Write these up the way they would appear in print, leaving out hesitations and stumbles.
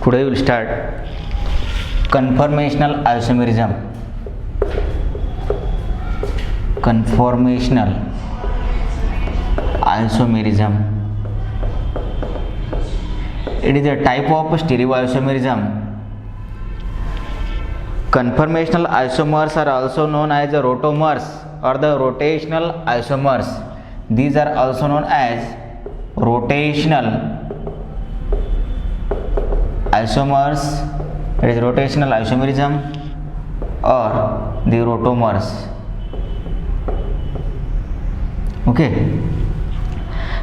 Today we will start conformational isomerism. Conformational isomerism. It is a type of stereoisomerism. Conformational isomers are also known as the rotomers or the rotational isomers. These are also known as rotational isomers, it is rotational isomerism or the rotomers. Okay,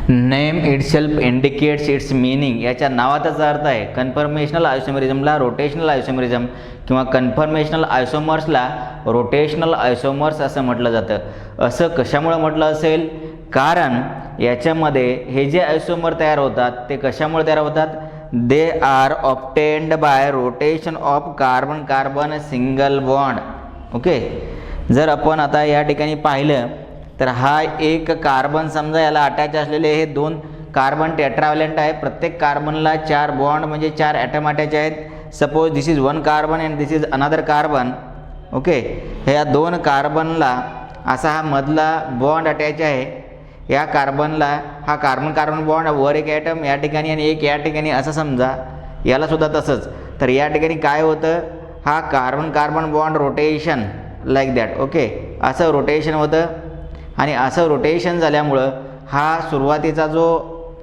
name itself indicates its meaning. याच्या नावाचाच अर्थ आहे. Conformational आयसोमेरिझमला rotational isomerism किंवा conformational आयसोमर्सला rotational आयसोमर्स असं म्हटलं जातं. असं कशामुळे म्हटलं असेल? कारण याच्यामध्ये हे जे आयसोमर तयार होतात ते कशामुळे तयार होतात? They are obtained by rotation of carbon carbon single bond. Okay, जर आपण आता या ठिकाणी पाहिलं तर हा एक कार्बन समजा, याला अटॅच असलेले हे दोन कार्बन टेट्राव्हॅलेंट आहे. प्रत्येक कार्बनला 4 बॉन्ड म्हणजे 4 ॲटम अटॅच आहेत. Suppose this is 1 carbon and this is another carbon. Okay, ह्या 2 कार्बनला असा हा मधला बॉन्ड अटॅच आहे. या कार्बनला हा कार्बन कार्बन बॉन्ड वर एक ॲटम या ठिकाणी आणि एक या ठिकाणी असं समजा. याला सुद्धा तसंच. तर या ठिकाणी काय होतं? हा carbon carbon bond rotation like that. Okay, असं रोटेशन होतं आणि असं रोटेशन झाल्यामुळं हा सुरुवातीचा जो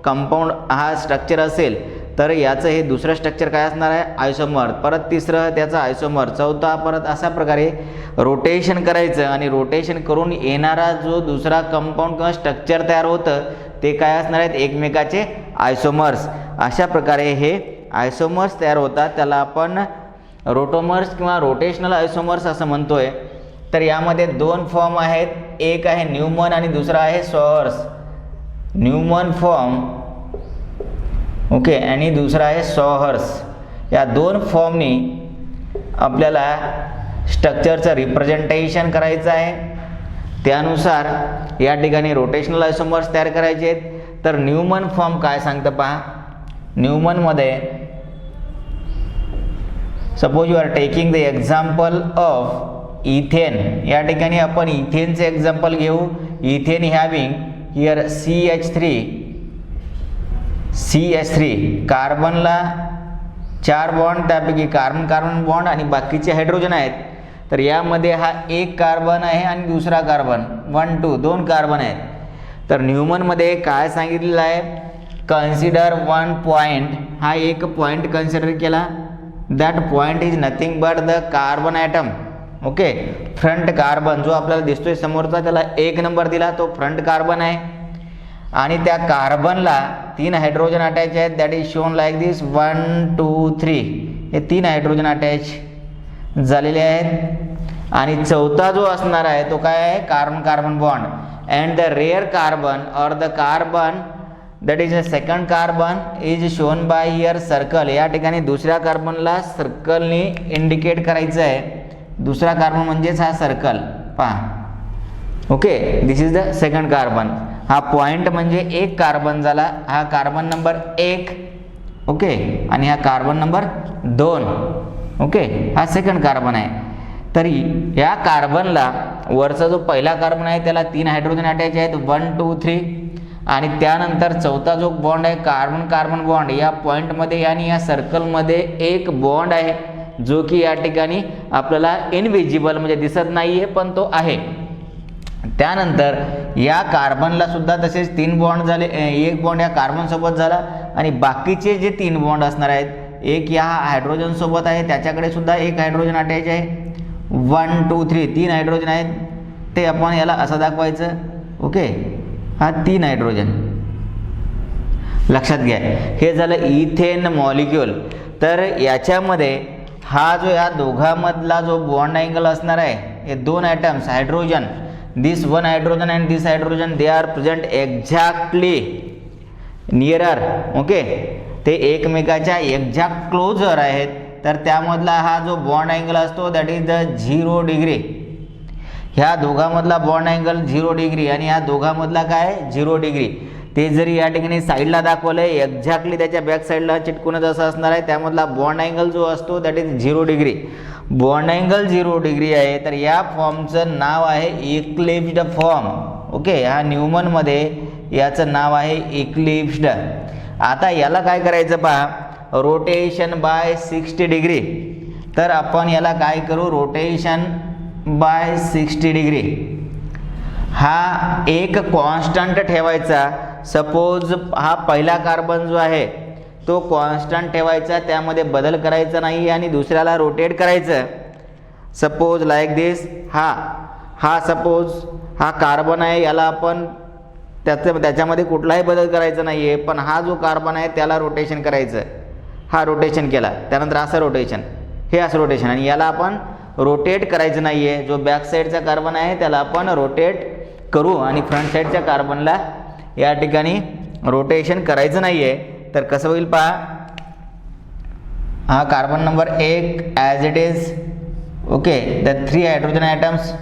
कंपाऊंड हा स्ट्रक्चर असेल तर याचं हे दुसरं स्ट्रक्चर काय असणार आहे? आयसोमर. परत तिसरं त्याचं आयसोमर, चौथा, परत अशा प्रकारे रोटेशन करायचं आणि रोटेशन करून येणारा जो दुसरा कंपाऊंड किंवा स्ट्रक्चर तयार होतं ते काय असणार आहेत? एकमेकाचे आयसोमर्स. अशा प्रकारे हे आयसोमर्स तयार होतात. त्याला आपण रोटोमर्स किंवा रोटेशनल आयसोमर्स असं म्हणतोय. तर यामध्ये 2 फॉर्म आहेत. एक आहे न्यूमन आणि दुसरा आहे सॉहर्स. न्यूमन फॉर्म ओके आणि दुसरा आहे सॉहर्स. या 2 फॉर्मनी आपल्याला स्ट्रक्चरचं रिप्रेझेंटेशन करायचं आहे. त्यानुसार या ठिकाणी रोटेशनल आयसोमर्स तयार करायचे आहेत. तर न्यूमन फॉर्म काय सांगतं पहा. न्यूमनमध्ये suppose you are taking the example of ethane. या ठिकाणी आपण इथेनचे एक्झाम्पल घेऊ. इथेन हॅविंग हिअर CH3 कार्बनला 4 बॉन्ड, त्यापैकी कार्बन कार्बन बॉन्ड आणि बाकीचे हायड्रोजन आहेत. तर यामध्ये हा एक कार्बन आहे आणि दुसरा कार्बन 1 2 2 कार्बन आहेत. तर न्यूमनमध्ये काय सांगितलेलं आहे? Consider 1 point. हा एक पॉइंट कन्सिडर केला. That point is nothing but the carbon atom. Okay, front carbon जो आपल्याला दिसतोय समोरचा त्याला 1 नंबर दिला, तो फ्रंट कार्बन आहे. आणि त्या कार्बनला 3 हायड्रोजन अटॅच आहेत. दॅट इज शोन लाईक दिस 1 2 3. हे 3 हायड्रोजन अटॅच झालेले आहेत. आणि चौथा जो असणार आहे तो काय आहे? Carbon carbon bond. And the rear carbon or the carbon that is a second carbon is shown by here circle. या ठिकाणी दुसऱ्या कार्बनला सर्कलनी इंडिकेट करायचं आहे. दुसरा कार्बन म्हणजेच हा सर्कल पहा. Okay, this is the second carbon. हा पॉइंट म्हणजे एक कार्बन झाला. हा कार्बन नंबर 1. ओके, आणि हा कार्बन नंबर 2. ओके, हा सेकंड कार्बन आहे. तरी या कार्बनला वरचा जो पहिला कार्बन आहे त्याला 3 हायड्रोजन अटॅच आहेत 1 2 3. आणि त्यानंतर चौथा जो बॉन्ड आहे कार्बन कार्बन बॉन्ड, या पॉइंटमध्ये आणि या सर्कलमध्ये एक बॉन्ड आहे जो की या ठिकाणी आपल्याला इनविजिबल म्हणजे दिसत नाही आहे पण तो आहे. त्यानंतर या कार्बनला सुद्धा तसेच 3 बॉन्ड झाले. एक बॉन्ड या कार्बन सोबत झाला आणि बाकीचे जे 3 बॉन्ड असणार आहेत, एक या हायड्रोजन सोबत आहे, त्याच्याकडे सुद्धा एक हायड्रोजन अटॅच आहे. 1 2 3 3 हायड्रोजन आहेत. ते आपण याला असं दाखवायचं. ओके, हा 3 हायड्रोजन लक्षात घ्या. हे झालं इथेन मॉलिक्यूल. तर याच्यामध्ये हा जो या दोघांमधला जो बॉन्ड अँगल असणार आहे, हे 2 atoms hydrogen, this 1 hydrogen and this hydrogen, they are present exactly nearer. Okay, ते एकमेकाच्या एक्झॅक्ट क्लोजर आहेत. तर त्यामधला हा जो बॉन्ड अँगल असतो दॅट इज द 0 डिग्री. ह्या दोघांमधला बॉन्ड अँगल 0 डिग्री आणि ह्या दोघांमधला काय 0 डिग्री. ते जरी या ठिकाणी साईडला दाखवलं आहे, एक्झॅक्टली त्याच्या बॅक साईडला चिटकूनच असं असणार आहे. त्यामधला बॉन्ड अँगल जो असतो that is 0 degree. Bond angle 0 degree आहे. तर या फॉर्मचं नाव आहे इक्लिप्स्ड फॉर्म. ओके, हा न्यूमनमध्ये याचं नाव आहे इक्लिप्स्ड. आता याला काय करायचं पहा, रोटेशन बाय 60 डिग्री. तर आपण याला काय करू, रोटेशन बाय 60 डिग्री हा एक कॉन्स्टंट ठेवायचा. सपोज हा पहिला कार्बन जो आहे तो कॉन्स्टंट ठेवायचा, त्यामध्ये बदल करायचा नाही आणि दुसऱ्याला रोटेट करायचं. सपोज लाईक दिस. हा सपोज हा कार्बन आहे, याला आपण त्याच्यामध्ये कुठलाही बदल करायचा नाही आहे, पण हा जो कार्बन आहे त्याला रोटेशन करायचं. हा रोटेशन केला, त्यानंतर असं रोटेशन, हे असं रोटेशन, आणि याला आपण रोटेट करायचं नाही आहे. जो बॅक साईडचा कार्बन आहे त्याला आपण रोटेट करू आणि फ्रंट साईडच्या कार्बनला या ठिकाणी रोटेशन करायचं नाही आहे. तर कसं होईल पहा, हा carbon number 1 as it is. Okay, the 3 hydrogen atoms,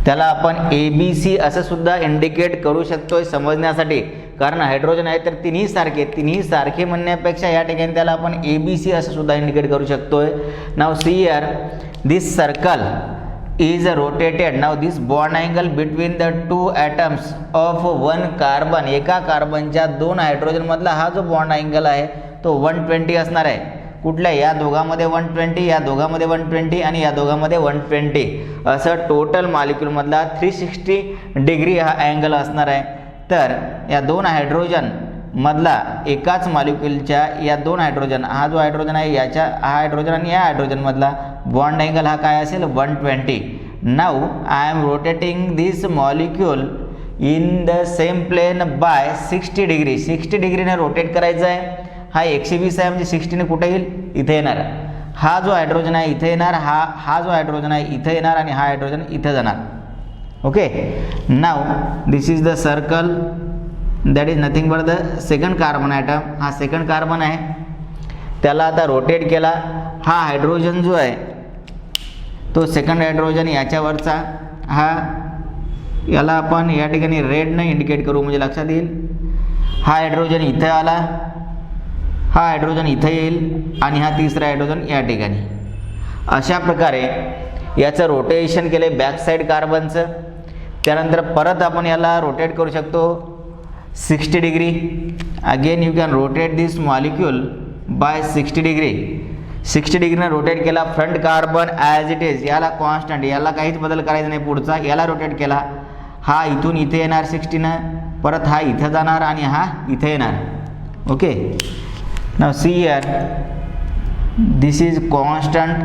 त्याला आपण ABC असं सुद्धा इंडिकेट करू शकतोय समजण्यासाठी, कारण हायड्रोजन आहे तर तिन्ही सारखे म्हणण्यापेक्षा या ठिकाणी त्याला आपण ABC असं सुद्धा इंडिकेट करू शकतोय. Now see here, this circle is rotated. now this bond angle between the two atoms of one carbon, एका कार्बनच्या 2 हायड्रोजन मधला हा जो बॉन्ड अँगल आहे तो 120 असणार आहे. कुठल्या, या दोघांमध्ये 120, या दोघांमध्ये 120 आणि या दोघांमध्ये 120, असं टोटल मॉलिक्यूल मधला 360 डिग्री हा अँगल असणार आहे. तर या 2 हायड्रोजन मधला एकाच मॉलिक्यूलच्या या 2 हायड्रोजन, हा जो हायड्रोजन आहे याच्या, हा हायड्रोजन आणि या हायड्रोजन मधला बॉन्ड अँगल हा काय असेल, 120. Now I am rotating this molecule in the same plane by 60 degree. 60 डिग्रीने रोटेट करायचं आहे. हा 120 आहे म्हणजे 60 ने कुठे येईल, इथे येणार. हा जो हायड्रोजन आहे इथे येणार, हा जो हायड्रोजन आहे इथे येणार आणि हा हायड्रोजन इथे जाणार. Okay, now this is the circle, that is nothing but the second carbon atom. हा सेकंड कार्बन आहे, त्याला आता रोटेट केला. हा हायड्रोजन जो आहे तो सेकंड हायड्रोजन याच्यावरचा, हा याला आपण या ठिकाणी रेडने इंडिकेट करू म्हणजे लक्षात येईल. हा हायड्रोजन इथे आला, हा हायड्रोजन इथे येईल आणि हा तिसरा हायड्रोजन या ठिकाणी. अशा प्रकारे याचं रोटेशन केले बॅक साईड कार्बनचं. त्यानंतर परत आपण याला रोटेट करू शकतो 60 degree. Again you can rotate this molecule by 60 degree. 60 डिग्रीने रोटेट केला. Front carbon as it is, याला कॉन्स्टंट, याला काहीच बदल करायचा नाही. पुढचा याला रोटेट केला, हा इथून इथे येणार 60नं, परत हा इथे जाणार आणि हा इथे येणार. Okay, now see here, this is constant.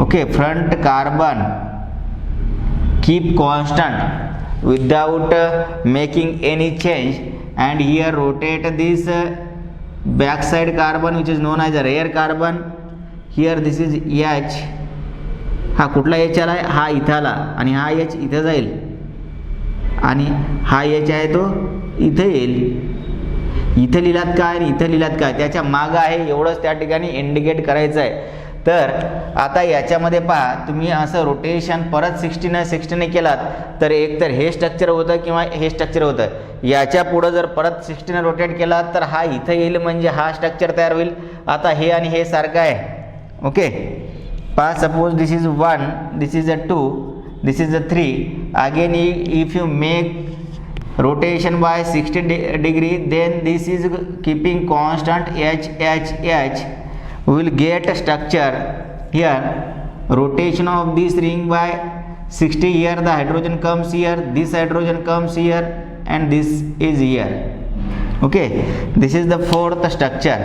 Okay, front carbon keep constant without making any change, and here rotate this backside carbon which is known as a rear carbon. Here this is H. हा कुठला H आला आहे, हा इथं आला आणि हा H इथं जाईल आणि हा H आहे तो इथं येईल. इथं लिहिलात काय आणि इथं लिहिलात काय, त्याच्या मागं आहे एवढंच त्या ठिकाणी इंडिकेट करायचं आहे. तर आता याच्यामध्ये पहा, तुम्ही असं रोटेशन परत 60ने केलात तर एकतर हे स्ट्रक्चर होतं किंवा हे स्ट्रक्चर होतं. याच्या पुढं जर परत 60ने रोटेट केलात तर हा इथं येईल म्हणजे हा स्ट्रक्चर तयार होईल. आता हे आणि हे सारखं आहे. ओके, पहा, suppose this is 1, this is a 2, this is a 3. Again if you make rotation by 60 degree, then this is keeping constant H. We will get a structure here. Rotation of this ring by 60. Here the hydrogen comes here, this hydrogen comes here, and this is here. Okay, this is the fourth structure.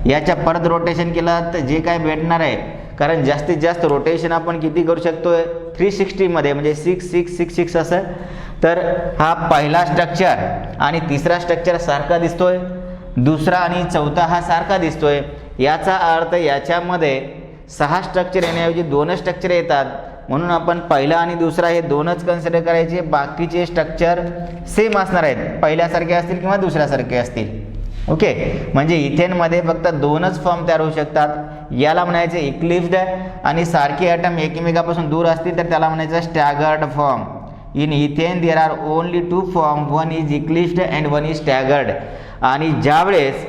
याच्या परत rotation केलं तर जे काय भेटणार आहे, कारण जास्तीत जास्त रोटेशन आपण किती करू शकतोय 360 मध्ये, म्हणजे 6 6 6 6 असं. तर हा पहिला स्ट्रक्चर आणि तिसरा स्ट्रक्चर सारखा दिसतोय, दुसरा आणि चौथा हा सारखा दिसतोय. याचा अर्थ याच्यामध्ये 6 स्ट्रक्चर येण्याऐवजी 2 स्ट्रक्चर येतात, म्हणून आपण पहिला आणि दुसरा हे 2च कन्सिडर करायचे. बाकीचे स्ट्रक्चर सेम असणार आहेत, पहिल्यासारखे असतील किंवा दुसऱ्यासारखे असतील. ओके, म्हणजे इथेनमध्ये फक्त 2च फॉर्म तयार होऊ शकतात. याला म्हणायचे इक्लिप्स्ड, आणि सारखे ॲटम एकमेकापासून दूर असतील तर त्याला म्हणायचं staggered form. In ethane there are only 2 form, one is eclipsed and one is staggered. आणि ज्यावेळेस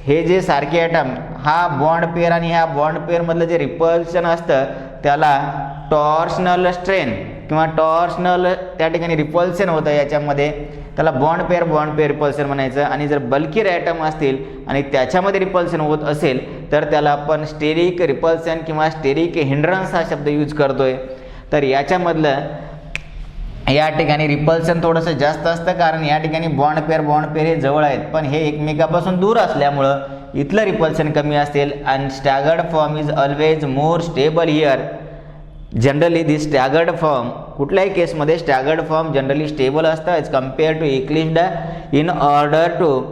हे जे सारखे ॲटम हा बॉन्ड पेअर आणि ह्या बॉन्ड पेअरमधलं जे रिपल्शन असतं त्याला टॉर्शनल स्ट्रेन किंवा टॉर्शनल त्या ठिकाणी रिपल्शन होतं याच्यामध्ये, त्याला बॉन्ड पेअर रिपल्शन म्हणायचं. आणि जर बल्की ॲटम असतील आणि त्याच्यामध्ये रिपल्शन होत असेल तर त्याला आपण स्टेरिक रिपल्शन किंवा स्टेरिक हिंड्रन्स हा शब्द यूज करतोय. तर याच्यामधलं या ठिकाणी रिपल्शन थोडंसं जास्त असतं, कारण या ठिकाणी बॉन्ड पेअर हे जवळ आहेत पण हे एकमेकापासून दूर असल्यामुळं इथलं रिपल्शन कमी असेल. And staggered form is always more stable here. Generally this staggered form, कुठल्याही केसमध्ये स्टॅगर्ड फॉर्म जनरली स्टेबल असतं as compare to eclipsed. In order to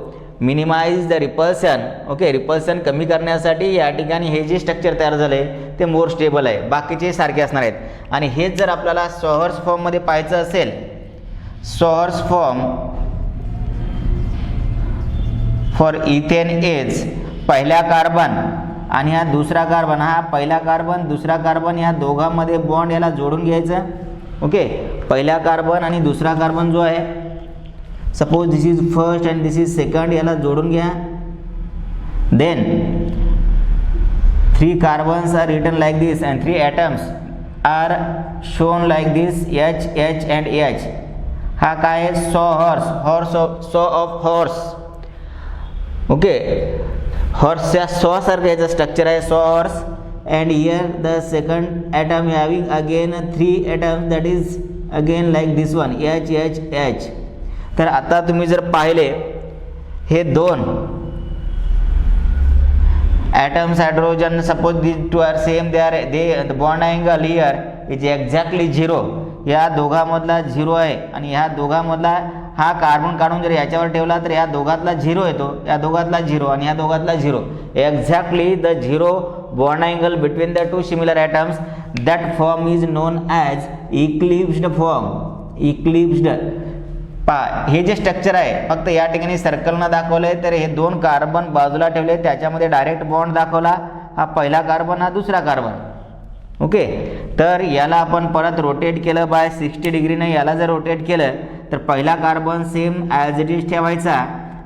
minimize the repulsion, okay, repulsion कमी करण्यासाठी या ठिकाणी हे जे स्ट्रक्चर तयार झालं आहे ते मोर स्टेबल आहे, बाकीचे सारखे असणार आहेत. आणि हेच जर आपल्याला सॉहर्स फॉर्ममध्ये पाहायचं असेल, सॉहर्स फॉर्म फॉर इथेन इज पहिला कार्बन आणि हा दुसरा कार्बन, हा पहिला कार्बन दुसरा कार्बन या दोघांमध्ये बॉन्ड याला जोडून घ्यायचं. ओके, पहिला कार्बन आणि दुसरा कार्बन जो आहे, suppose this is first and this is second, याला जोडून घ्या. Then 3 carbons are written like this and 3 atoms are shown like this, H H and H. हा काय आहे? सॉ ऑफ हॉर्स. ओके, हॉर्सच्या सॉ सारखं याचं स्ट्रक्चर आहे, saw horse. And here the second atom having again 3 atoms, that is again like this one, H H H. तर आता तुम्ही जर पाहिले हे 2 atoms hydrogen, suppose this 2 are same, the bond angle here is exactly 0. या दोघांमधला 0 आहे आणि ह्या दोघांमधला हा कार्बन काढून जर याच्यावर ठेवला तर या दोघातला 0 येतो, या दोघातला 0 आणि या दोघातला 0. Exactly the 0 bond angle between the 2 similar atoms, that form is known as eclipsed form. Eclipsed हे जे स्ट्रक्चर आहे, फक्त या ठिकाणी सर्कलनं दाखवलं आहे, तर हे 2 कार्बन बाजूला ठेवले, त्याच्यामध्ये डायरेक्ट बॉन्ड दाखवला, हा पहिला कार्बन हा दुसरा कार्बन. ओके, तर याला आपण परत रोटेट केलं बाय 60 डिग्रीनं. याला जर रोटेट केलं तर पहिला carbon same as it is ठेवायचा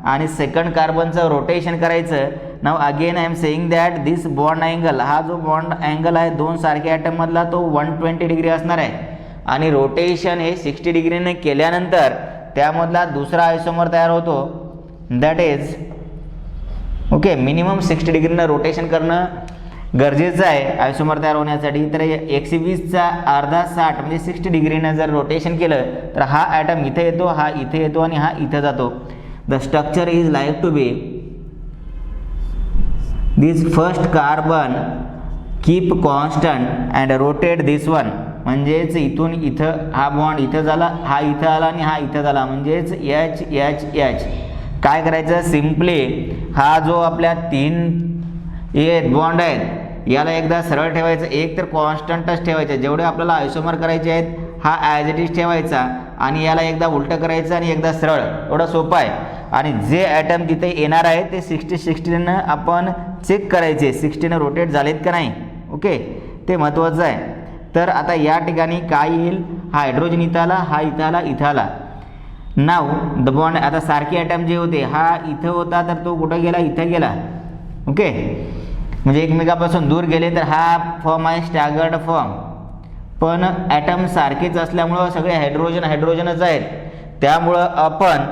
आणि सेकंड कार्बनचं रोटेशन करायचं. Now again I am saying that this bond angle, हा जो बॉन्ड अँगल आहे 2 सारख्या ॲटममधला तो 120 डिग्री असणार आहे. आणि रोटेशन हे 60 डिग्रीने केल्यानंतर त्यामधला दुसरा आयसोमर तयार होतो, दॅट इज ओके मिनिमम 60 डिग्रीनं रोटेशन करणं गरजेचं आहे आयसोमर तयार होण्यासाठी. तर 120चा अर्धा 60 म्हणजे 60 डिग्रीनं जर रोटेशन केलं तर हा ॲटम इथे येतो, हा इथे येतो आणि हा इथे जातो. The structure is like to be this first carbon keep constant and rotate this one. म्हणजेच इथून इथं हा बॉन्ड इथं झाला, हा इथं आला आणि हा इथं झाला, म्हणजेच H H H. काय करायचं? सिम्पली हा जो आपल्या 3 बॉन्ड आहेत याला एकदा सरळ ठेवायचं, एक तर कॉन्स्टंटच ठेवायचं, जेवढे आपल्याला आयसोमर करायचे आहेत हा ॲज इट इज ठेवायचा आणि याला एकदा उलटं करायचं आणि एकदा सरळ, एवढं सोपं आहे. आणि जे ॲटम तिथे येणार आहे ते 60-60नं आपण चेक करायचे, 60नं रोटेट झालेत का नाही. ओके, ते महत्त्वाचं आहे. तर आता या ठिकाणी काय येईल? हा हायड्रोजन इथं आला, हा इथं आला, इथं आला. नाव द बॉन्ड, आता सारखे ॲटम जे होते हा इथं होता तर तो कुठं गेला? इथं गेला. ओके, म्हणजे एकमेकापासून दूर गेले तर हा फॉर्म आहे स्टॅगर्ड फॉर्म. पण ॲटम सारखेच असल्यामुळं सगळे हायड्रोजनच आहेत, त्यामुळं आपण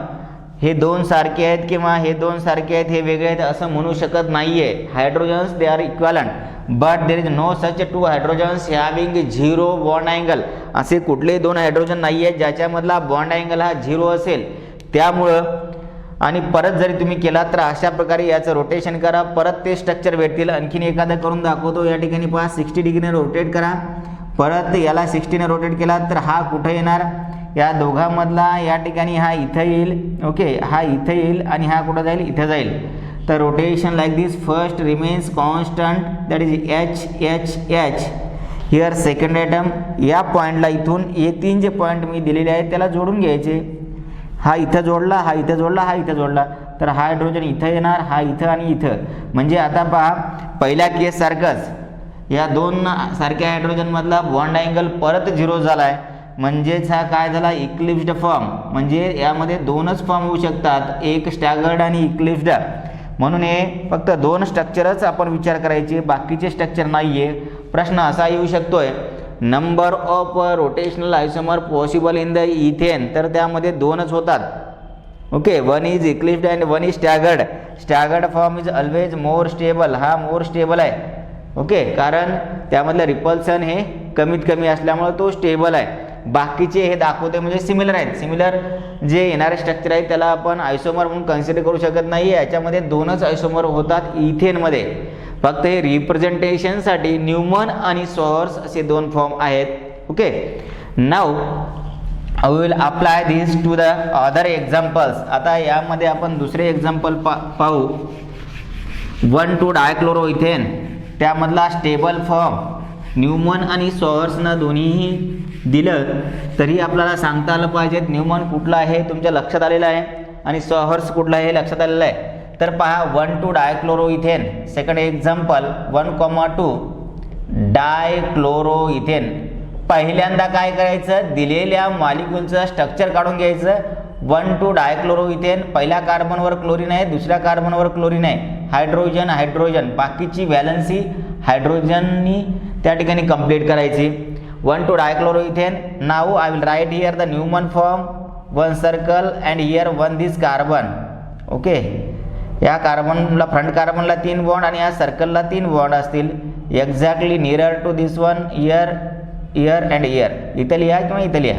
हे 2 सारखे आहेत किंवा हे 2 सारखे आहेत हे वेगळे आहेत असं म्हणू शकत नाही आहे. Hydrogens they are equivalent, but there is no such 2 hydrogens having 0 bond angle. असे कुठलेही 2 हायड्रोजन नाही आहेत ज्याच्यामधला बॉन्ड अँगल हा 0 असेल. त्यामुळं आणि परत जरी तुम्ही केला तर अशा प्रकारे याचं रोटेशन करा, परत ते स्ट्रक्चर भेटतील. आणखीन एखादं करून दाखवतो. या ठिकाणी पहा 60 डिग्रीने रोटेट करा, परत याला 60ने रोटेट केला तर हा कुठं येणार? या दोघांमधला या ठिकाणी हा इथं येईल. ओके, हा इथं येईल आणि हा कुठं जाईल? इथं जाईल. तर rotation like this first remains constant, that is H H H. Here second atom या पॉईंटला इथून हे 3 जे पॉईंट मी दिलेले आहेत त्याला जोडून घ्यायचे. हा इथं जोडला, हा इथं जोडला, हा इथं जोडला, तर हा हायड्रोजन इथं येणार, हा इथं आणि इथं. म्हणजे आता पहा पहिल्या केस सारखंच या 2 सारख्या हायड्रोजनमधला बॉन्ड अँगल परत 0 झाला आहे. म्हणजेच हा काय झाला इक्लिप्स्ड फॉर्म, म्हणजे यामध्ये दोनच फॉर्म होऊ शकतात, एक स्टॅगर्ड आणि इक्लिप्स्ड. म्हणून हे फक्त दोन स्ट्रक्चरच आपण विचार करायचे, बाकीचे स्ट्रक्चर नाही आहे. प्रश्न असा येऊ शकतोय number of rotational isomer possible in the ethane, तर त्यामध्ये दोनच होतात. Okay, one is eclipsed and one is staggered. Staggered form is always more stable, हा मोर स्टेबल आहे. ओके, कारण त्यामधलं रिपल्सन हे कमीत कमी असल्यामुळे तो स्टेबल आहे. बाकीचे हे दाखवते म्हणजे सिमिलर आहेत. सिमिलर जे येणारे स्ट्रक्चर आहेत त्याला आपण आयसोमर म्हणून कन्सिडर करू शकत नाही. याच्यामध्ये दोनच आयसोमर होतात इथेनमध्ये. फक्त हे रिप्रेझेंटेशनसाठी न्यूमन आणि सॉहर्स असे दोन फॉर्म आहेत. Okay, now I will apply these to the other examples. आता यामध्ये आपण दुसरे एक्झाम्पल पाहू. 1,2 डायक्लोरोइथेन, त्यामधला स्टेबल फॉर्म न्यूमन आणि सॉहर्सनं दोन्हीही दिलं तरी आपल्याला सांगता आलं पाहिजे न्यूमन कुठला आहे तुमच्या लक्षात आलेलं आहे आणि सॉहर्स कुठला आहे लक्षात आलेलं आहे. तर पहा 1,2 डायक्लोरोइथेन. Second example 1,2 dichloroethane. पहिल्यांदा काय करायचं, दिलेल्या मॉलिक्यूलचं स्ट्रक्चर काढून घ्यायचं. 1,2 डायक्लोरोइथेन, पहिल्या कार्बनवर क्लोरीन आहे, दुसऱ्या कार्बनवर क्लोरीन आहे, हायड्रोजन हायड्रोजन, बाकीची व्हॅलन्सी हायड्रोजननी त्या ठिकाणी कंप्लीट करायची. 1,2 dichloroethane. Now I will write here the Newman form, one circle and here one this carbon. Okay, या कार्बनला फ्रंट कार्बनला 3 बॉन्ड आणि या सर्कलला 3 बॉन्ड असतील. Exactly near to this one, year and year. इथं लिहा किंवा इथं लिहा.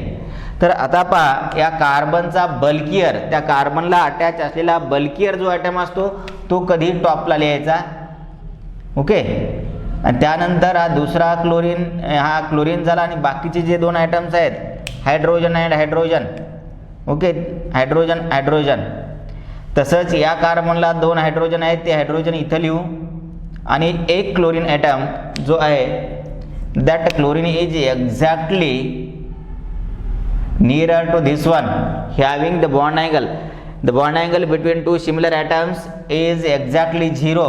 तर आता पहा या कार्बनचा बल्कियर, त्या कार्बनला अटॅच असलेला बल्कियर जो ॲटम असतो तो कधी टॉपला लिहायचा. ओके, आणि त्यानंतर हा दुसरा क्लोरीन, हा क्लोरीन झाला आणि बाकीचे जे दोन आयटम्स आहेत hydrogen and hydrogen. Okay, hydrogen hydrogen. तसंच या कार्बनला 2 हायड्रोजन आहेत, ते हायड्रोजन इथं लिहू आणि एक क्लोरीन ॲटम जो आहे that chlorine is exactly nearer to this one, having the bond angle. The bond angle between two similar atoms is exactly 0.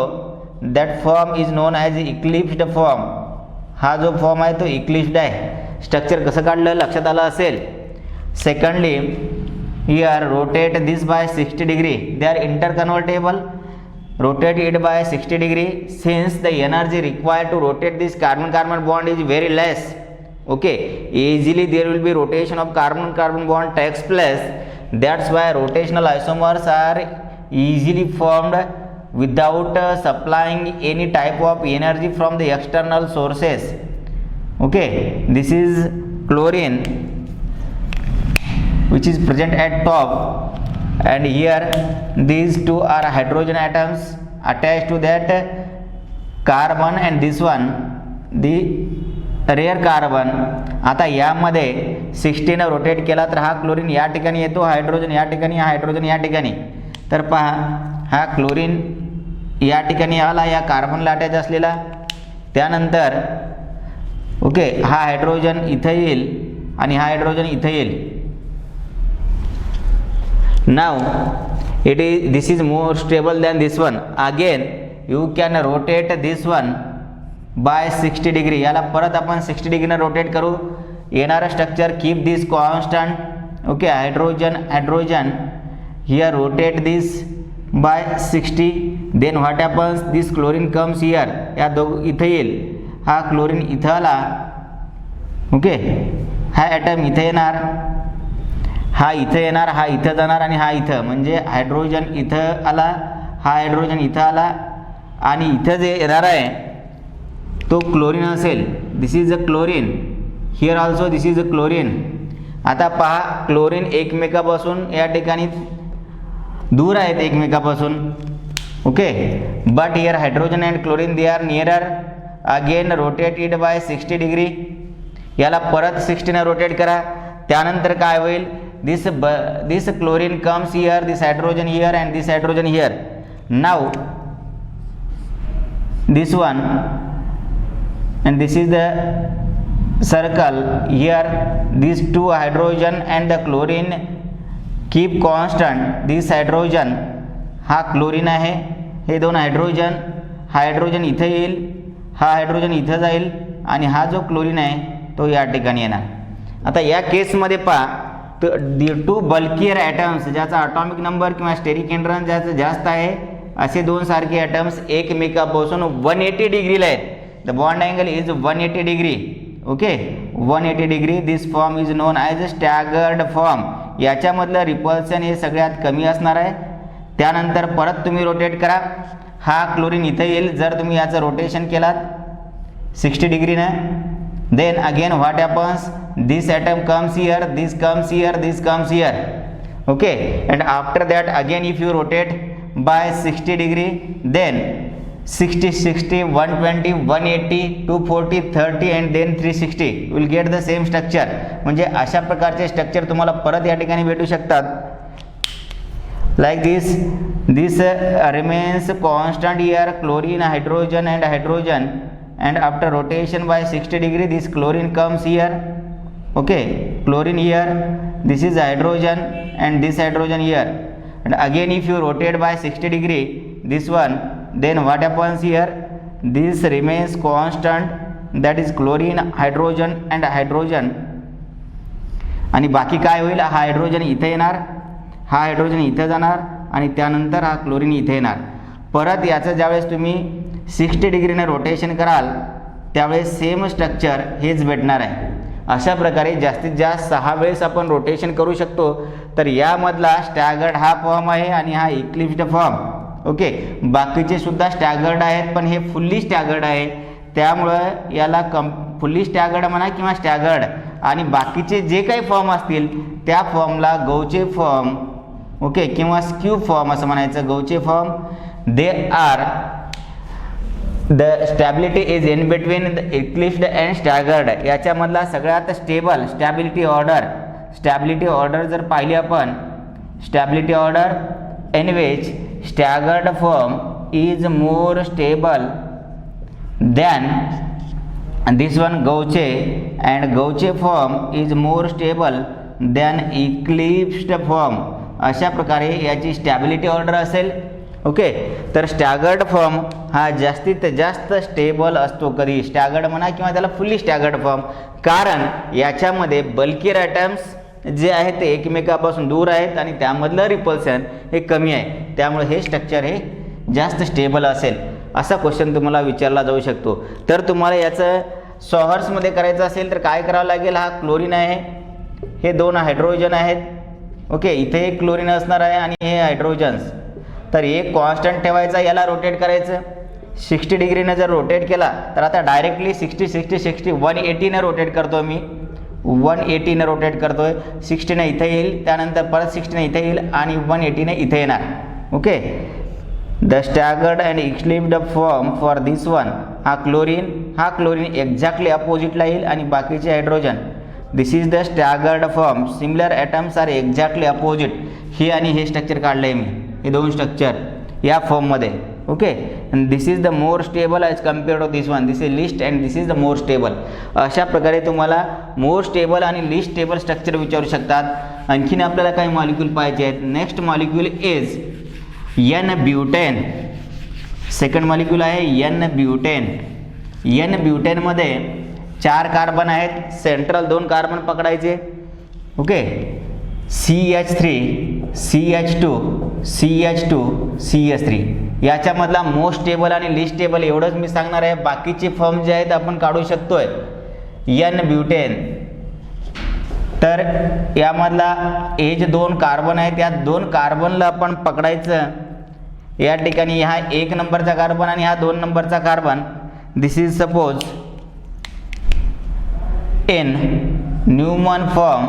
That form is known as eclipsed form. हा जो form आहे तो eclipsed आहे. Structure कसं काढलं लक्षात आलं असेल. Secondly here rotate this by 60 degree. They are interconvertible. Rotate it by 60 degree since the energy required to rotate this carbon-carbon bond is very less. Okay, easily there will be rotation of carbon-carbon bond takes place. That's why rotational isomers are easily formed without supplying any type of energy from the external sources. Okay, this is chlorine which is present at top. And here these two are hydrogen atoms attached to that carbon and this one the rare carbon. आता यामध्ये 60 ने rotate केला तर हा chlorine या ठिकाणी येतो, hydrogen या ठिकाणी, हा हायड्रोजन या ठिकाणी. तर पहा हा क्लोरीन या ठिकाणी आला या कार्बनला अटॅच असलेला. त्यानंतर ओके हा हायड्रोजन इथं येईल आणि हा हायड्रोजन इथं येईल. Now this is more stable than this one. Again you can rotate this one by 60 degree. याला परत आपण 60 डिग्री ने रोटेट करू. येणारं structure keep this constant. Okay, hydrogen hydrogen. Here rotate this by 60. Then what happens, this chlorine comes here. या इथं येईल, हा क्लोरीन इथं आला. ओके, हा ॲटम इथं येणार, हा इथं येणार, हा इथं जाणार आणि हा इथं. म्हणजे हायड्रोजन इथं आला, हा हायड्रोजन इथं आला आणि इथं जे येणार आहे तो क्लोरीन असेल. This is a chlorine. Here also this is a chlorine. आता पहा क्लोरीन एकमेकापासून या ठिकाणी दूर आहेत एकमेकापासून. Okay, but here hydrogen and chlorine they are nearer. Again rotate it by 60 degree. याला परत 60 ने रोटेट करा. त्यानंतर काय होईल, this chlorine comes here, this hydrogen here and this hydrogen here. Now this one and this is the circle. Here these two hydrogen and the chlorine keep constant. This hydrogen हा chlorine आहे, हे दोन hydrogen, हा hydrogen इथं येईल, हा hydrogen इथं जाईल आणि हा जो क्लोरीन आहे तो या ठिकाणी येणार. आता या केसमध्ये पहा तर टू बल्कियर ॲटम्स ज्याचा ॲटॉमिक नंबर किंवा स्टेरिक हिंड्रन्स ज्याचं जास्त आहे असे दोन सारखे ॲटम्स एकमेकापासून 180 डिग्रीला आहेत. The bond angle is 180 degree. Okay 180 degree. This form is known as a staggered form. याच्यामधलं रिपल्शन हे सगळ्यात कमी असणार आहे. त्यानंतर परत तुम्ही रोटेट करा. हा क्लोरीन इथं येईल जर तुम्ही याचं रोटेशन केलात 60 डिग्रीनं. then again what happens, this atom comes here, this comes here, this comes here. Okay, and after that again if you rotate by 60 degree, then 60 60 120 180 240 30 and then 360 you will get the same structure. म्हणजे अशा प्रकारचे structure तुम्हाला परत या ठिकाणी भेटू शकतात. like this remains constant here, chlorine, hydrogen and hydrogen, and after rotation by 60 degree this chlorine comes here. Okay, chlorine here, this is hydrogen and this hydrogen here, and again if you rotate by 60 degree this one, then what happens here, this remains constant, that is chlorine, hydrogen and hydrogen. आणि बाकी काय होईल, हा hydrogen इथे येणार, हा hydrogen इथे जाणार आणि त्यानंतर हा क्लोरीन इथे येणार. परत याचं ज्यावेळेस तुम्ही 60 डिग्रीने रोटेशन कराल त्यावेळेस सेम स्ट्रक्चर हेच भेटणार आहे. अशा प्रकारे जास्तीत जास्त 6 वेळेस आपण रोटेशन करू शकतो. तर यामधला स्टॅगर्ड हा फॉर्म आहे आणि हा इक्लिप्स्ड फॉर्म. ओके, बाकीचे सुद्धा स्टॅगर्ड आहेत पण हे फुल्ली स्टॅगर्ड आहे. त्यामुळं याला फुल्ली स्टॅगर्ड म्हणा किंवा स्टॅगर्ड, आणि बाकीचे जे काही फॉर्म असतील त्या फॉर्मला गौचे फॉर्म, ओके, किंवा स्क्यू फॉर्म असं म्हणायचं. Gauche form they are the stability is in between the eclipsed and staggered. याच्यामधला सगळ्यात स्टेबल स्टॅबिलिटी ऑर्डर जर पाहिली आपण, stability order in which staggered form is more stable than this one Gauche, and Gauche form is more stable than eclipsed form. अशा प्रकारे याची stability order असेल. Okay, तर स्टॅगर्ड फॉर्म हा जास्तीत जास्त स्टेबल असतो. कधी स्टॅगर्ड म्हणा किंवा त्याला फुल्ली स्टॅगर्ड फॉर्म, कारण याच्यामध्ये बल्कियर ॲटम्स जे आहेत ते एकमेकापासून दूर आहेत आणि त्यामधलं रिपल्शन हे कमी आहे. त्यामुळे हे स्ट्रक्चर हे जास्त स्टेबल असेल. असा क्वेश्चन तुम्हाला विचारला जाऊ शकतो. तर तुम्हाला याचं सॉहर्समध्ये करायचं असेल तर काय करावं लागेल, हा क्लोरीन आहे, हे दोन हायड्रोजन आहेत. ओके, इथे एक क्लोरीन असणार आहे आणि हे हायड्रोजन्स. तर एक कॉन्स्टंट ठेवायचा, याला रोटेट करायचं. 60 डिग्रीनं जर रोटेट केला तर आता डायरेक्टली 60 60 60 180ने रोटेट करतो मी, 180ने रोटेट करतोय. 60ने इथे येईल, त्यानंतर परत 60ने इथे येईल आणि 180ने इथे येणार. Okay, the staggered and eclipsed form for this one, हा क्लोरीन एक्झॅक्टली अपोजिटला येईल आणि बाकीचे hydrogen. This is the staggered form. Similar atoms are exactly opposite. हे आणि हे स्ट्रक्चर काढलं आहे मी, हे दोन स्ट्रक्चर या फॉर्ममध्ये. Okay, and this is the more stable as compared to this one. This is least and this is the more stable. अशा प्रकारे तुम्हाला मोर स्टेबल आणि लिस्ट स्टेबल स्ट्रक्चर विचारू शकतात. आणखीन आपल्याला काही मॉलिक्यूल पाहिजे आहेत. Next molecule is n butane. Second molecule आहे एन ब्युटेन. एन ब्युटेनमध्ये 4 कार्बन आहेत. सेंट्रल 2 कार्बन पकडायचे. Okay, CH3 CH2 CH2 CH3. याच्यामधला मोस्ट स्टेबल आणि लिस्ट स्टेबल एवढंच मी सांगणार आहे. बाकीचे फॉर्म जे आहेत आपण काढू शकतोय. एन ब्युटेन, तर यामधला हे जे 2 कार्बन आहेत या 2 कार्बनला आपण पकडायचं. या ठिकाणी हा 1 नंबरचा कार्बन आणि हा 2 नंबरचा carbon. This is suppose N Newman form.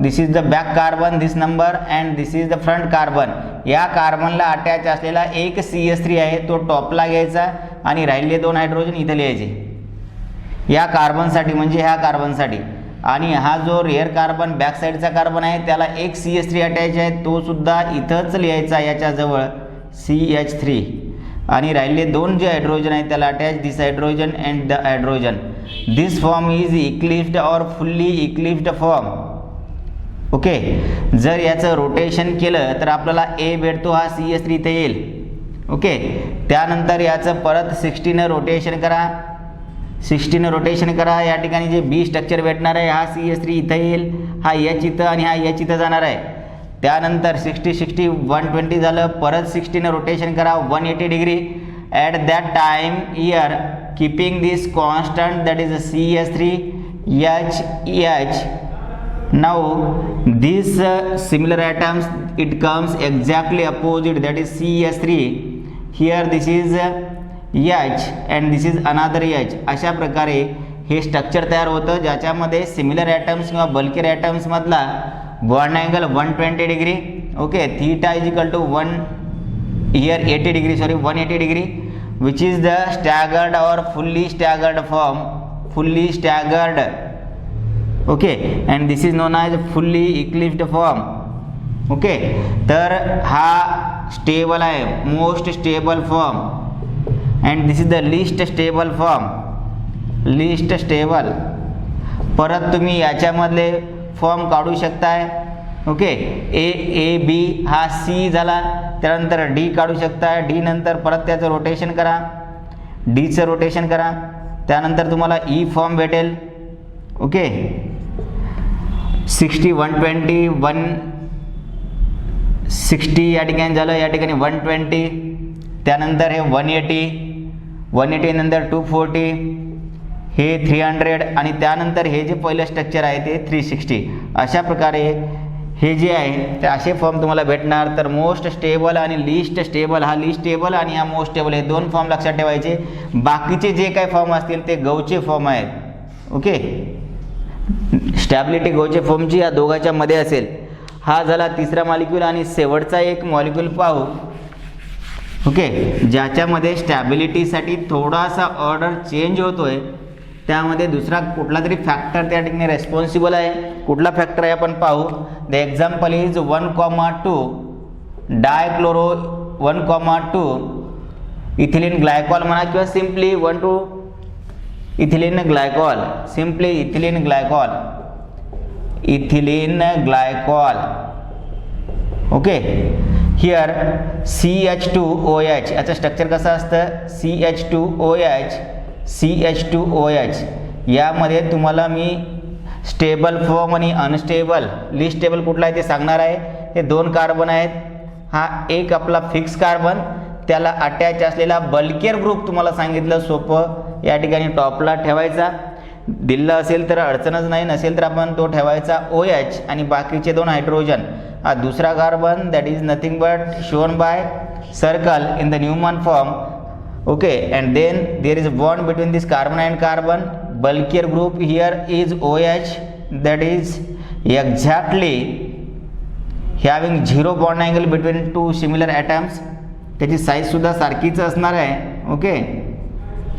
This is the back carbon, this number, and this is the front carbon. या कार्बनला अटॅच असलेला एक CH3 आहे, तो टॉपला घ्यायचा आणि राहिलेले 2 हायड्रोजन इथे लिहायचे या कार्बनसाठी, म्हणजे ह्या कार्बनसाठी. आणि हा जो रेअर कार्बन बॅक साईडचा कार्बन आहे त्याला एक CH3 अटॅच आहे, तो सुद्धा इथंच लिहायचा याच्याजवळ CH3. आणि राहिले 2 जे हायड्रोजन आहेत त्याला attach this hydrogen and the hydrogen. This form is eclipsed और फुल्ली इक्लिप्स्ड फॉर्म. ओके, जर याचं रोटेशन केलं तर आपल्याला A भेटतो, हा CH3 इथे येईल. ओके, त्यानंतर याचं परत 60 ने रोटेशन करा. 60 रोटेशन करा, या ठिकाणी जे बी स्ट्रक्चर भेटणार आहे हा CH3 इथं येईल, हा H इथं आणि हा H इथं जाणार आहे. त्यानंतर 60 120 झालं, परत 60 रोटेशन करा 180 degree. At that time year keeping this constant that is CH3 H. Now these similar atoms it comes exactly opposite, that is CH3. Here this is H and this is another H. अशा प्रकारे हे structure तयार होतं ज्याच्यामध्ये similar atoms किंवा bulkier atoms मधला bond angle 120 degree. Okay, theta is equal to 180 degree which is the staggered or fully staggered form, fully staggered. Okay, and this is known as fully eclipsed form. Okay, तर हा stable आहे, most stable form, and this is the least stable form, least stable. परत तुम्ही याच्यामधले form काढू शकताय. Okay, A B हा C झाला, त्यानंतर डी काढू शकताय. डी नंतर परत त्याचं रोटेशन करा, डीचं रोटेशन करा, त्यानंतर तुम्हाला ई फॉर्म भेटेल. ओके, 60 120 160 या ठिकाणी झालं, या ठिकाणी 120, त्यानंतर हे 180 नंतर 240, हे 300 आणि त्यानंतर हे जे पहिलं स्ट्रक्चर आहे ते 360. अशा प्रकारे हे जे आहे ते असे फॉर्म तुम्हाला भेटणार. तर मोस्ट स्टेबल आणि लिस्ट स्टेबल, हा लिस्ट स्टेबल आणि हा मोस्ट स्टेबल, हे दोन फॉर्म लक्षात ठेवायचे. बाकीचे जे काही फॉर्म असतील ते गौचे फॉर्म आहेत. ओके, स्टॅबिलिटी गौचे फॉर्मची या दोघांच्या मध्ये असेल. हा झाला तिसरा मॉलिक्यूल आणि शेवटचा एक मॉलिक्यूल पाहू. ओके, ज्याच्यामध्ये स्टॅबिलिटीसाठी थोडासा ऑर्डर चेंज होतोय, त्यामध्ये दुसरा कुठला तरी फॅक्टर त्या ठिकाणी रेस्पॉन्सिबल आहे. कुठला फॅक्टर आहे आपण पाहू. The example is 1,2 डायक्लोरो 1,2 ethylene glycol म्हणा किंवा simply 1,2 ethylene glycol, simply ethylene glycol. Okay, here CH2OH, याचं स्ट्रक्चर कसं असतं, CH2OH. यामध्ये तुम्हाला मी स्टेबल फॉर्म आणि अनस्टेबल, लिस्ट स्टेबल कुठला आहे ते सांगणार आहे. हे 2 कार्बन आहेत. हा एक आपला फिक्स कार्बन, त्याला अटॅच असलेला बल्कियर ग्रुप तुम्हाला सांगितलं सोपं, या ठिकाणी टॉपला ठेवायचा. दिलं असेल तर अडचणच नाही, नसेल तर आपण तो ठेवायचा OH आणि बाकीचे 2 हायड्रोजन. हा दुसरा carbon that is nothing but shown by circle in the Newman form. Okay, and then there is a bond between this carbon and carbon. Bulkier group here is OH, that is exactly having 0 bond angle between two similar atoms. त्याची size सुद्धा सारखीच असणार आहे. Okay,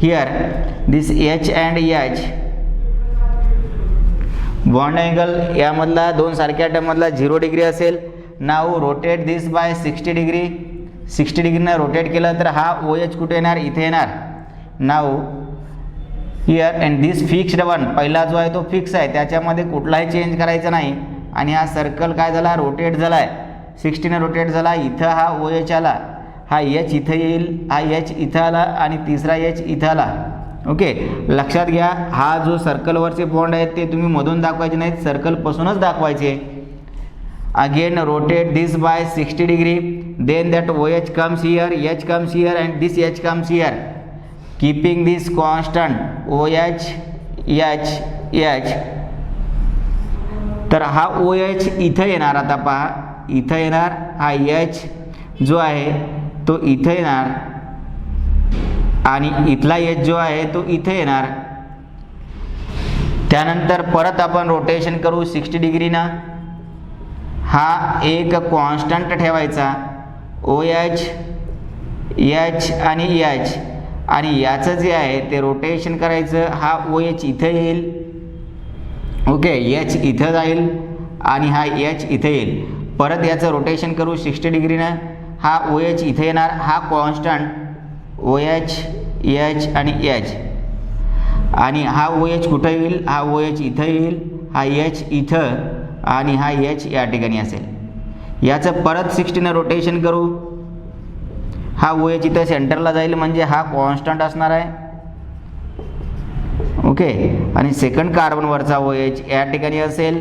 here this H and H bond angle यामधला 2 सारख्या item मधला 0 degree असेल. Now rotate this by 60 degree. 60 डिग्रीनं रोटेट केलं तर हा OH कुठे येणार, इथे येणार. Now here and this fixed one, पहिला जो आहे तो फिक्स आहे, त्याच्यामध्ये कुठलाही चेंज करायचा नाही. आणि हा सर्कल काय झाला, रोटेट झाला आहे. 60 रोटेट झाला, इथं हा OH आला, हा H इथं येईल, हा H इथं आला आणि तिसरा H इथं आला. ओके, लक्षात घ्या, हा जो सर्कलवरचे बॉन्ड आहेत ते तुम्ही मधून दाखवायचे नाहीत, सर्कलपासूनच दाखवायचे. Again rotate this by 60 degree, then that OH comes here, H comes here and this H comes here, keeping this constant OH H. तर हा OH इथं येणार. आता पहा, इथं येणार, हा H जो आहे तो इथं येणार आणि इथला H जो आहे तो इथं येणार. त्यानंतर परत आपण रोटेशन करू 60 डिग्रीना. हा एक कॉन्स्टंट ठेवायचा, OH H आणि H, आणि याचं जे आहे ते रोटेशन करायचं. हा OH इथं येईल. ओके, H इथं जाईल आणि हा H इथं येईल. परत याचं रोटेशन करू 60 डिग्रीनं. हा OH इथं येणार, हा कॉन्स्टंट OH H आणि H, आणि हा OH कुठं येईल, हा OH इथं येईल, हा H इथं आणि हा H या ठिकाणी असेल. याचं परत 60 रोटेशन करू. हा OH इथं सेंटरला जाईल म्हणजे हा कॉन्स्टंट असणार आहे. ओके, आणि सेकंड कार्बनवरचा OH या ठिकाणी असेल,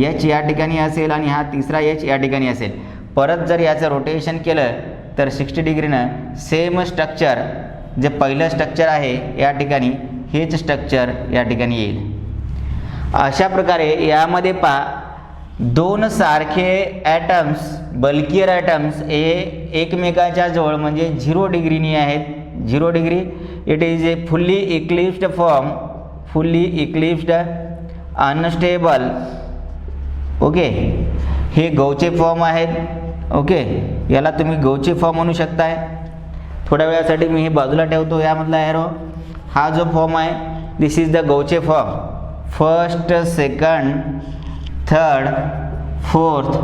H या ठिकाणी असेल आणि हा तिसरा H या ठिकाणी असेल. परत जर याचं रोटेशन केलं तर 60 डिग्रीनं सेम स्ट्रक्चर, जे पहिलं स्ट्रक्चर आहे या ठिकाणी हेच स्ट्रक्चर या ठिकाणी येईल. अशा प्रकारे यामध्ये दोन सारखे ॲटम्स, बल्कियर ॲटम्स हे एकमेकाच्या जवळ म्हणजे 0 डिग्रीनी आहेत. 0 degree, it is a fully eclipsed form, fully eclipsed unstable. Okay, हे गौचे फॉर्म आहेत. ओके, याला तुम्ही गौचे फॉर्म म्हणू शकताय. थोड्या वेळासाठी मी हे बाजूला ठेवतो यामधला ॲरो. हा जो फॉर्म आहे this is the gauche form. First, second, third, fourth,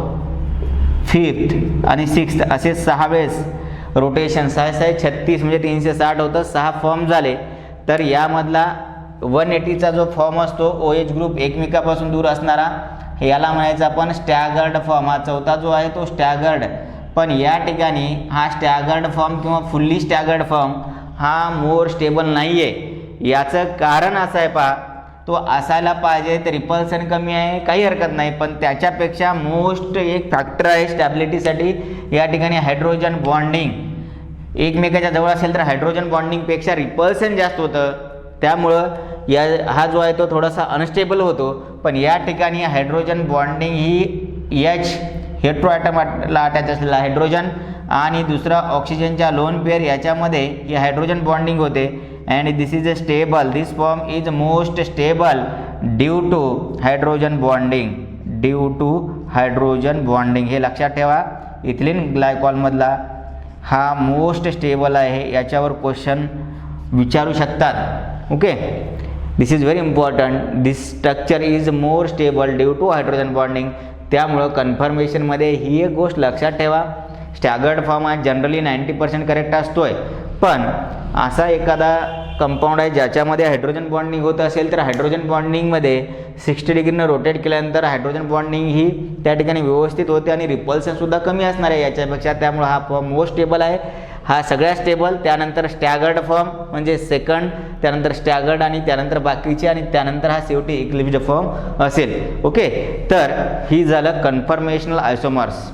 fifth आणि सिक्स्थ असे 6 वेळेस रोटेशन, 6 36 म्हणजे 360 होतं. 6 फॉर्म झाले. तर यामधला 180चा जो फॉर्म असतो OH ग्रुप एकमेकापासून दूर असणारा, याला म्हणायचं आपण स्टॅगर्ड फॉर्म. हा चौथा जो आहे तो स्टॅगर्ड. पण या ठिकाणी हा स्टॅगर्ड फॉर्म किंवा फुल्ली स्टॅगर्ड फॉर्म हा मोर स्टेबल नाही आहे. याचं कारण असं आहे तो असायला पाहिजे तर रिपल्सन कमी आहे, काही हरकत नाही, पण त्याच्यापेक्षा मोस्ट एक फॅक्टर आहे स्टॅबिलिटीसाठी या ठिकाणी हायड्रोजन बॉन्डिंग. एकमेकाच्या जवळ असेल तर हायड्रोजन बॉन्डिंगपेक्षा रिपल्सन जास्त होतं. त्यामुळं हा जो आहे तो थोडासा अनस्टेबल होतो. पण या ठिकाणी हायड्रोजन बॉन्डिंग ही H हेट्रो ॲटमला अटॅच असलेला हायड्रोजन आणि दुसरा ऑक्सिजनच्या लोन पेअर याच्यामध्ये ही हायड्रोजन बॉन्डिंग होते. And this is a stable, this form is most stable due two hydrogen bonding, due two hydrogen bonding. हे लक्षात ठेवा. इथिलीन ग्लायकॉलमधला हा मोस्ट स्टेबल आहे. याच्यावर क्वेश्चन विचारू शकतात. Okay, this is very important. This structure is more stable due two hydrogen bonding. त्यामुळं कन्फर्मेशनमध्ये ही एक गोष्ट लक्षात ठेवा. स्टॅगर्ड फॉर्म हा जनरली 90% करेक्ट असतोय. पण असा एखादा कंपाऊंड आहे ज्याच्यामध्ये हायड्रोजन बॉन्डिंग होत असेल तर हायड्रोजन बॉन्डिंगमध्ये 60 डिग्रीनं रोटेट केल्यानंतर हायड्रोजन बॉन्डिंग ही त्या ठिकाणी व्यवस्थित होते आणि रिपल्सनसुद्धा कमी असणार आहे याच्यापेक्षा. त्यामुळे हा फॉर्म मोस्ट स्टेबल आहे. हा सगळ्यात स्टेबल. त्यानंतर स्टॅगर्ड फॉर्म म्हणजे सेकंड, त्यानंतर स्टॅगर्ड आणि त्यानंतर बाकीचे आणि त्यानंतर हा शेवटी इक्लिप्स्ड फॉर्म असेल. ओके, तर ही झालं कन्फर्मेशनल आयसोमर्स.